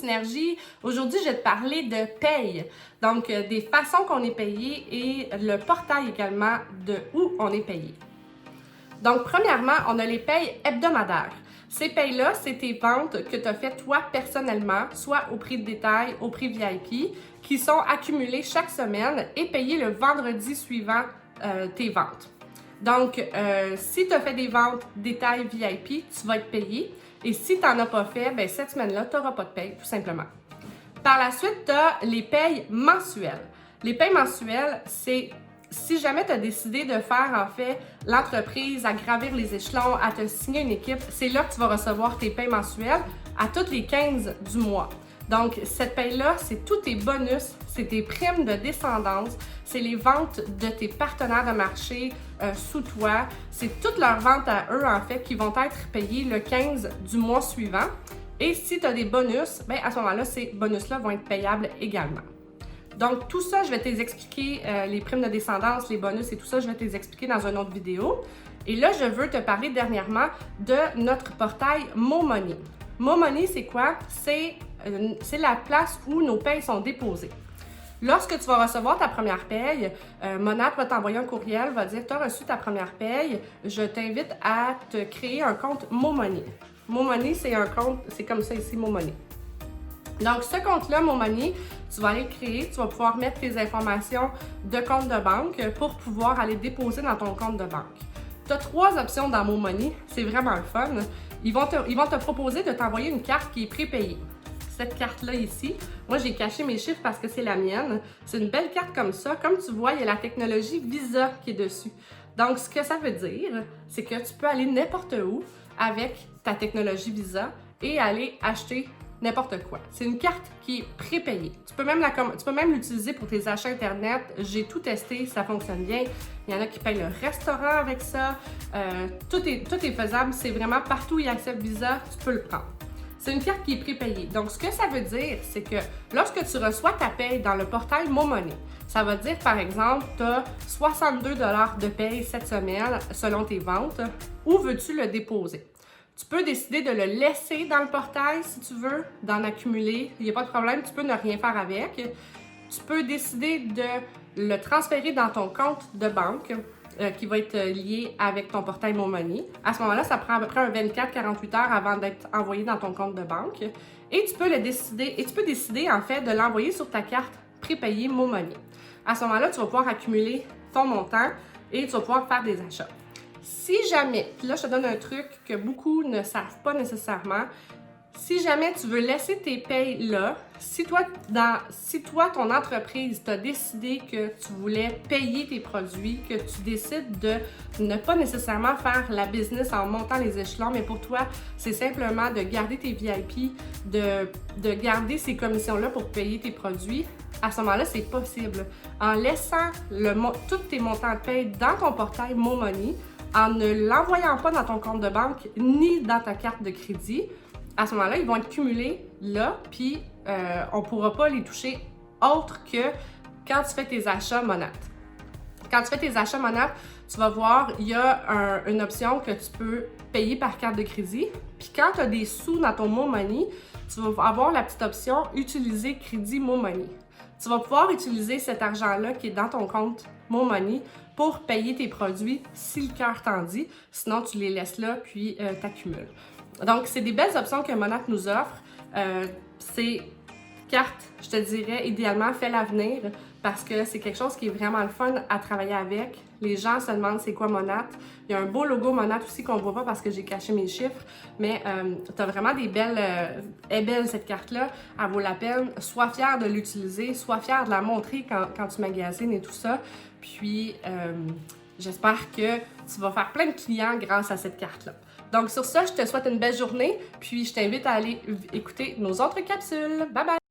Synergie. Aujourd'hui, je vais te parler de paye. Donc, des façons qu'on est payé et le portail également de où on est payé. Donc, premièrement, on a les payes hebdomadaires. Ces payes-là, c'est tes ventes que tu as faites toi personnellement, soit au prix de détail, au prix VIP, qui sont accumulées chaque semaine et payées le vendredi suivant tes ventes. Donc, si tu as fait des ventes détail VIP, tu vas être payé. Et si tu n'en as pas fait, bien, cette semaine-là, tu n'auras pas de paye, tout simplement. Par la suite, tu as les payes mensuelles. Les payes mensuelles, c'est si jamais tu as décidé de faire, en fait, l'entreprise, à gravir les échelons, à te signer une équipe, c'est là que tu vas recevoir tes payes mensuelles à toutes les 15 du mois. Donc, cette paye-là, c'est tous tes bonus, c'est tes primes de descendance, c'est les ventes de tes partenaires de marché sous toi, c'est toutes leurs ventes à eux, en fait, qui vont être payées le 15 du mois suivant. Et si tu as des bonus, bien, à ce moment-là, ces bonus-là vont être payables également. Donc, tout ça, je vais t'expliquer, les primes de descendance, les bonus et tout ça, je vais t'expliquer dans une autre vidéo. Et là, je veux te parler dernièrement de notre portail MoMoney. MoMoney, c'est quoi? C'est la place où nos payes sont déposées. Lorsque tu vas recevoir ta première paye, Monat va t'envoyer un courriel, va dire « Tu as reçu ta première paye, je t'invite à te créer un compte MoMoney. » MoMoney, c'est un compte, c'est comme ça ici, MoMoney. Donc, ce compte-là, MoMoney, tu vas aller le créer, tu vas pouvoir mettre tes informations de compte de banque pour pouvoir aller déposer dans ton compte de banque. Tu as 3 options dans MoMoney, c'est vraiment le fun. Ils vont te proposer de t'envoyer une carte qui est prépayée. Cette carte-là ici, moi j'ai caché mes chiffres parce que c'est la mienne. C'est une belle carte comme ça. Comme tu vois, il y a la technologie Visa qui est dessus. Donc, ce que ça veut dire, c'est que tu peux aller n'importe où avec ta technologie Visa et aller acheter n'importe quoi. C'est une carte qui est prépayée. Tu peux même l'utiliser pour tes achats Internet. J'ai tout testé, ça fonctionne bien. Il y en a qui payent le restaurant avec ça. Tout est faisable. C'est vraiment partout où il accepte Visa, tu peux le prendre. C'est une carte qui est prépayée. Donc, ce que ça veut dire, c'est que lorsque tu reçois ta paye dans le portail MoMoney, ça va dire, par exemple, tu as 62 $ de paye cette semaine selon tes ventes. Où veux-tu le déposer? Tu peux décider de le laisser dans le portail si tu veux, d'en accumuler. Il n'y a pas de problème, tu peux ne rien faire avec. Tu peux décider de le transférer dans ton compte de banque qui va être lié avec ton portail MoMoney. À ce moment-là, ça prend à peu près 24-48 heures avant d'être envoyé dans ton compte de banque. Et tu peux décider en fait de l'envoyer sur ta carte prépayée MoMoney. À ce moment-là, tu vas pouvoir accumuler ton montant et tu vas pouvoir faire des achats. Si jamais, puis là je te donne un truc que beaucoup ne savent pas nécessairement, si jamais tu veux laisser tes payes là, si toi, ton entreprise t'a décidé que tu voulais payer tes produits, que tu décides de ne pas nécessairement faire la business en montant les échelons, mais pour toi, c'est simplement de garder tes VIP, de garder ces commissions-là pour payer tes produits, à ce moment-là, c'est possible. En laissant tous tes montants de paye dans ton portail MoMoney, en ne l'envoyant pas dans ton compte de banque ni dans ta carte de crédit, à ce moment-là, ils vont être cumulés là, puis on ne pourra pas les toucher autre que quand tu fais tes achats Monat. Quand tu fais tes achats Monat, tu vas voir, il y a une option que tu peux payer par carte de crédit. Puis quand tu as des sous dans ton MoMoney, tu vas avoir la petite option « Utiliser crédit MoMoney ». Tu vas pouvoir utiliser cet argent-là qui est dans ton compte MoMoney pour payer tes produits si le cœur t'en dit. Sinon, tu les laisses là, puis t'accumules. Donc, c'est des belles options que Monat nous offre. Ces cartes, je te dirais, idéalement, fais l'avenir parce que c'est quelque chose qui est vraiment le fun à travailler avec. Les gens se demandent c'est quoi Monat. Il y a un beau logo Monat aussi qu'on ne voit pas parce que j'ai caché mes chiffres, mais tu as vraiment des belles... elle est belle cette carte-là, elle vaut la peine. Sois fier de l'utiliser, sois fier de la montrer quand tu magasines et tout ça. Puis, j'espère que tu vas faire plein de clients grâce à cette carte-là. Donc sur ça, je te souhaite une belle journée, puis je t'invite à aller écouter nos autres capsules. Bye bye!